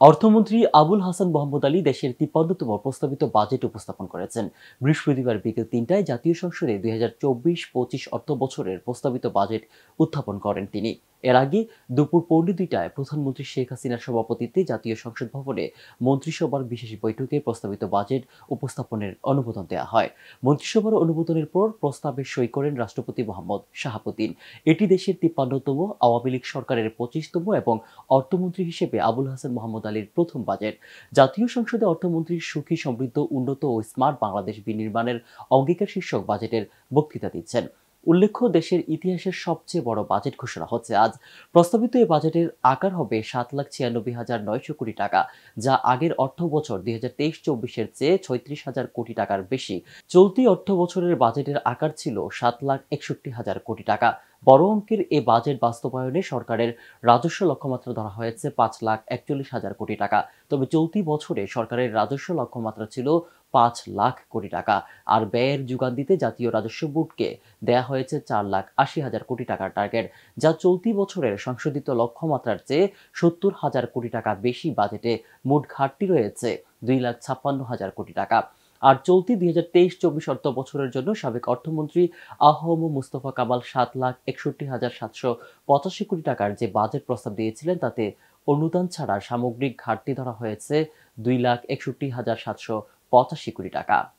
অর্থমন্ত্রী আবুল হাসান মোহাম্মদ আলী দেশের ৫৩তম প্রস্তাবিত বাজেট উপস্থাপন করেছেন। বৃহস্পতিবার বিকেল ৩টায় জাতীয় সংসদে ২০২৪-২৫ অর্থবছরের প্রস্তাবিত বাজেট উত্থাপন করেন তিনি। এর আগে দুপুর ১:২টায় প্রধানমন্ত্রী শেখ হাসিনার সভাপতিত্বে জাতীয় সংসদ ভবনে মন্ত্রিসভার বিশেষ বৈঠকে প্রস্তাবিত বাজেট উপস্থাপনের অনুমোদন দেওয়া হয়। মন্ত্রিসভার অনুমোদনের পর প্রস্তাবে সই করেন রাষ্ট্রপতি মোহাম্মদ শাহাবুদ্দিন। এটি দেশের ৫৩তম আওয়ামী লীগ সরকারের ২৫তম এবং অর্থমন্ত্রী হিসেবে আবুল হাসান মোহাম্মদ আলীর প্রথম বাজেট। জাতীয় সংসদে অর্থমন্ত্রী সুখী সমৃদ্ধ উন্নত ও স্মার্ট বাংলাদেশ বিনির্মাণের অঙ্গীকার শীর্ষক বাজেটের বক্তৃতা দিচ্ছেন। উল্লেখ্য, দেশের ইতিহাসের সবচেয়ে বড় বাজেট ঘোষণা হচ্ছে আজ। প্রস্তাবিত এই বাজেটের আকার হবে ৭,৯৬,৯০০ কোটি টাকা, যা আগের অর্থ বছর ২০২৩-২৪-এর চেয়ে ৩৬,০০০ কোটি টাকার বেশি। চলতি অর্থ বছরের বাজেটের আকার ছিল ৭,৬১,০০০ কোটি টাকা। বড় অঙ্কের এ বাজেট বাস্তবায়নে সরকারের রাজস্ব লক্ষ্যমাত্রা ধরা হয়েছে ৫,৪১,০০০ কোটি টাকা। তবে চলতি বছরে সরকারের রাজস্ব লক্ষ্যমাত্রা ছিল ৫,০০,০০০ কোটি টাকা। আর ব্যয়ের যোগান দিতে জাতীয় রাজস্ব বোর্ডকে দেয়া হয়েছে ৪,৮০,০০০ কোটি টাকার টার্গেট, যা চলতি বছরের সংশোধিত লক্ষ্যমাত্রার চেয়ে ৭০,০০০ কোটি টাকা বেশি। বাজেটে মোট ঘাটতি রয়েছে ২,৫৬,০০০ কোটি টাকা। আর চলতি ২০২৩-২৪ অর্থ বছরের জন্য সাবেক অর্থমন্ত্রী আ.হ.ম মুস্তফা কামাল ৭,৬১,৭৮৫ কোটি টাকার যে বাজেট প্রস্তাব দিয়েছিলেন, তাতে অনুদান ছাড়া সামগ্রিক ঘাটতি ধরা হয়েছে ২,৬১,৭৮৫ কোটি টাকা।